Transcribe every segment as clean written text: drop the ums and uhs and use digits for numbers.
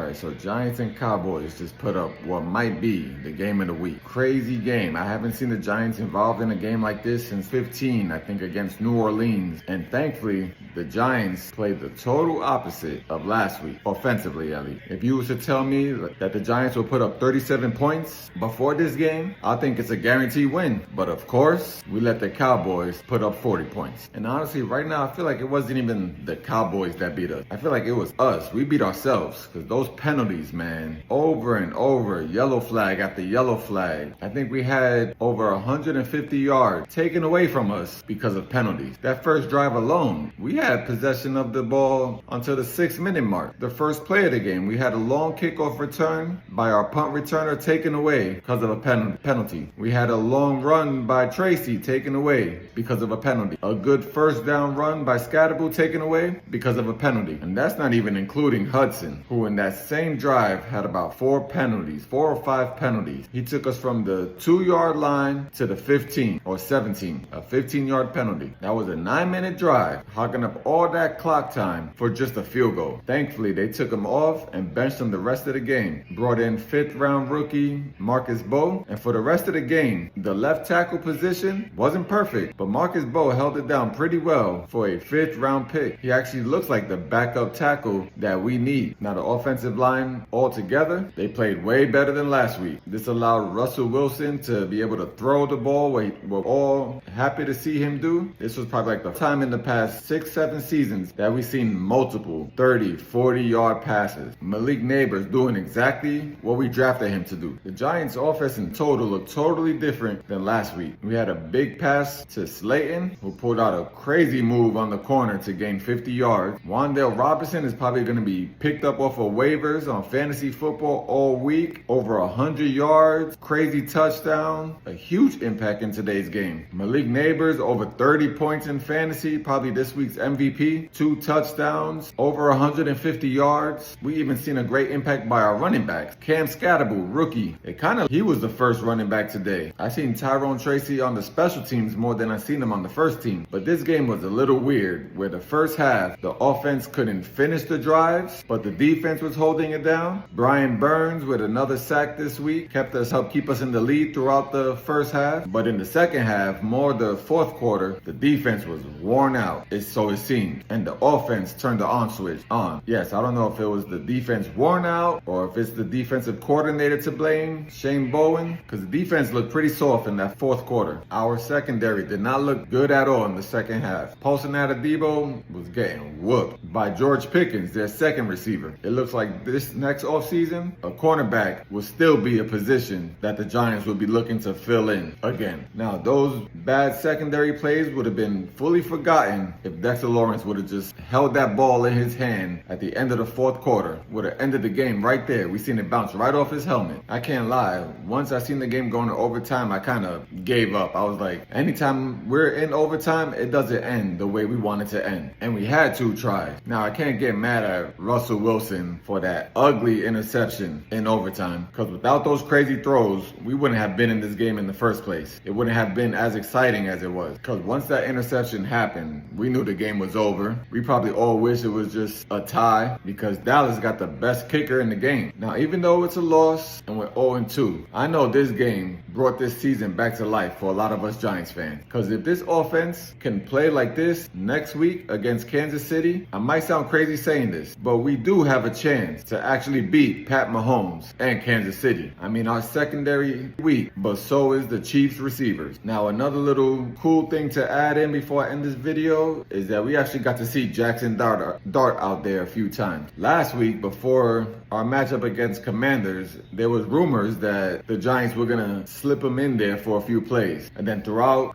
Alright, so Giants and Cowboys just put up what might be the game of the week. Crazy game. I haven't seen the Giants involved in a game like this since 15, I think, against New Orleans. And thankfully, the Giants played the total opposite of last week, offensively at least. If you was to tell me that the Giants will put up 37 points before this game, I think it's a guaranteed win. But of course, we let the Cowboys put up 40 points. And honestly, right now, I feel like it wasn't even the Cowboys that beat us. I feel like it was us. We beat ourselves, because those penalties, man, over and over, yellow flag after yellow flag. I think we had over 150 yards taken away from us because of penalties. That first drive alone, we had possession of the ball until the 6-minute mark. The first play of the game, we had a long kickoff return by our punt returner taken away because of a penalty. We had a long run by Tracy taken away because of a penalty. A good first down run by Scatterbull taken away because of a penalty. And that's not even including Hudson, who in that same drive had about 4 or 5 penalties. He took us from the 2-yard line to the 15 or 17, a 15-yard penalty. That was a 9-minute drive, hogging up all that clock time for just a field goal. Thankfully, they took him off and benched him the rest of the game. Brought in 5th-round rookie Marcus Bowe, and for the rest of the game, the left tackle position wasn't perfect, but Marcus Bowe held it down pretty well for a 5th-round pick. He actually looks like the backup tackle that we need. Now, the offensive line altogether, they played way better than last week. This allowed Russell Wilson to be able to throw the ball, we're all happy to see him do. This was probably like the time in the past 6-7 seasons that we've seen multiple 30, 40-yard passes. Malik Neighbors doing exactly what we drafted him to do. The Giants' offense in total looked totally different than last week. We had a big pass to Slayton, who pulled out a crazy move on the corner to gain 50 yards. Wan'Dale Robinson is probably going to be picked up off of waivers on fantasy football all week. Over 100 yards, crazy touchdown, a huge impact in today's game. Malik Neighbors over 30 points in fantasy, probably this week's MVP. 2 touchdowns, over 150 yards. We even seen a great impact by our running backs. Cam Scatterbull, rookie. He was the first running back today. I seen Tyrone Tracy on the special teams more than I seen him on the first team. But this game was a little weird, where the first half, the offense couldn't finish the drives, but the defense was holding it down. Brian Burns with another sack this week helped keep us in the lead throughout the first half. But in the second half, more the fourth quarter, the defense was worn out. So it seemed. And the offense turned the on switch on. Yes, I don't know if it was the defense worn out or if it's the defensive coordinator to blame, Shane Bowen, because the defense looked pretty soft in that fourth quarter. Our secondary did not look good at all in the second half. Paulson Adebo was getting whooped by George Pickens, their second receiver. It looks like this next offseason, a cornerback will still be a position that the Giants will be looking to fill in again. Now, those bad secondary plays would have been fully forgotten if Dexter Lawrence would have just held that ball in his hand at the end of the fourth quarter. Would have ended the game right there. We seen it bounce right off his helmet. I can't lie. Once I seen the game going to overtime, I kind of gave up. I was like, anytime we're in overtime, it doesn't end the way we want it to end. And we had 2 tries. Now, I can't get mad at Russell Wilson for that ugly interception in overtime, because without those crazy throws, we wouldn't have been in this game in the first place. It wouldn't have been as exciting as it was, because once that interception happened, we knew the game was over. We probably all wish it was just a tie, because Dallas got the best kicker in the game. Now, even though it's a loss and we're 0-2, I know this game brought this season back to life for a lot of us Giants fans, because if this offense can play like this next week against Kansas City, I might sound crazy saying this, but we do have a chance to actually beat Pat Mahomes and Kansas City. I mean, our secondary weak, but so is the Chiefs receivers. Now, another little cool thing to add in before I end this video is that we actually got to see Jackson Dart out there a few times. Last week, before our matchup against Commanders, there was rumors that the Giants were going to slip him in there for a few plays. And then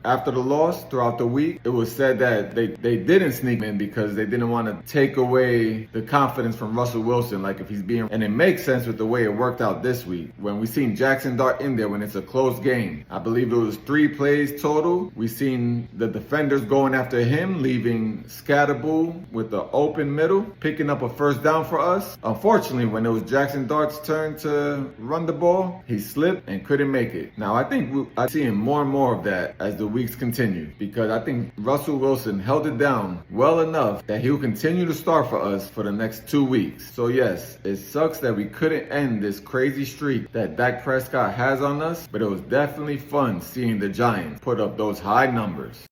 after the loss, throughout the week, it was said that they didn't sneak him in because they didn't want to take away the confidence from Russell Wilson, like if he's being, and it makes sense with the way it worked out this week. When we seen Jackson Dart in there when it's a close game, I believe it was 3 plays total. We seen the defenders going after him, leaving Scatterbull with the open middle, picking up a first down for us. Unfortunately, when it was Jackson Dart's turn to run the ball, he slipped and couldn't make it. Now, I think I'm seeing more and more of that as the weeks continue, because I think Russell Wilson held it down well enough that he'll continue to start for us for the next 2 weeks. So yes, yes, it sucks that we couldn't end this crazy streak that Dak Prescott has on us, but it was definitely fun seeing the Giants put up those high numbers.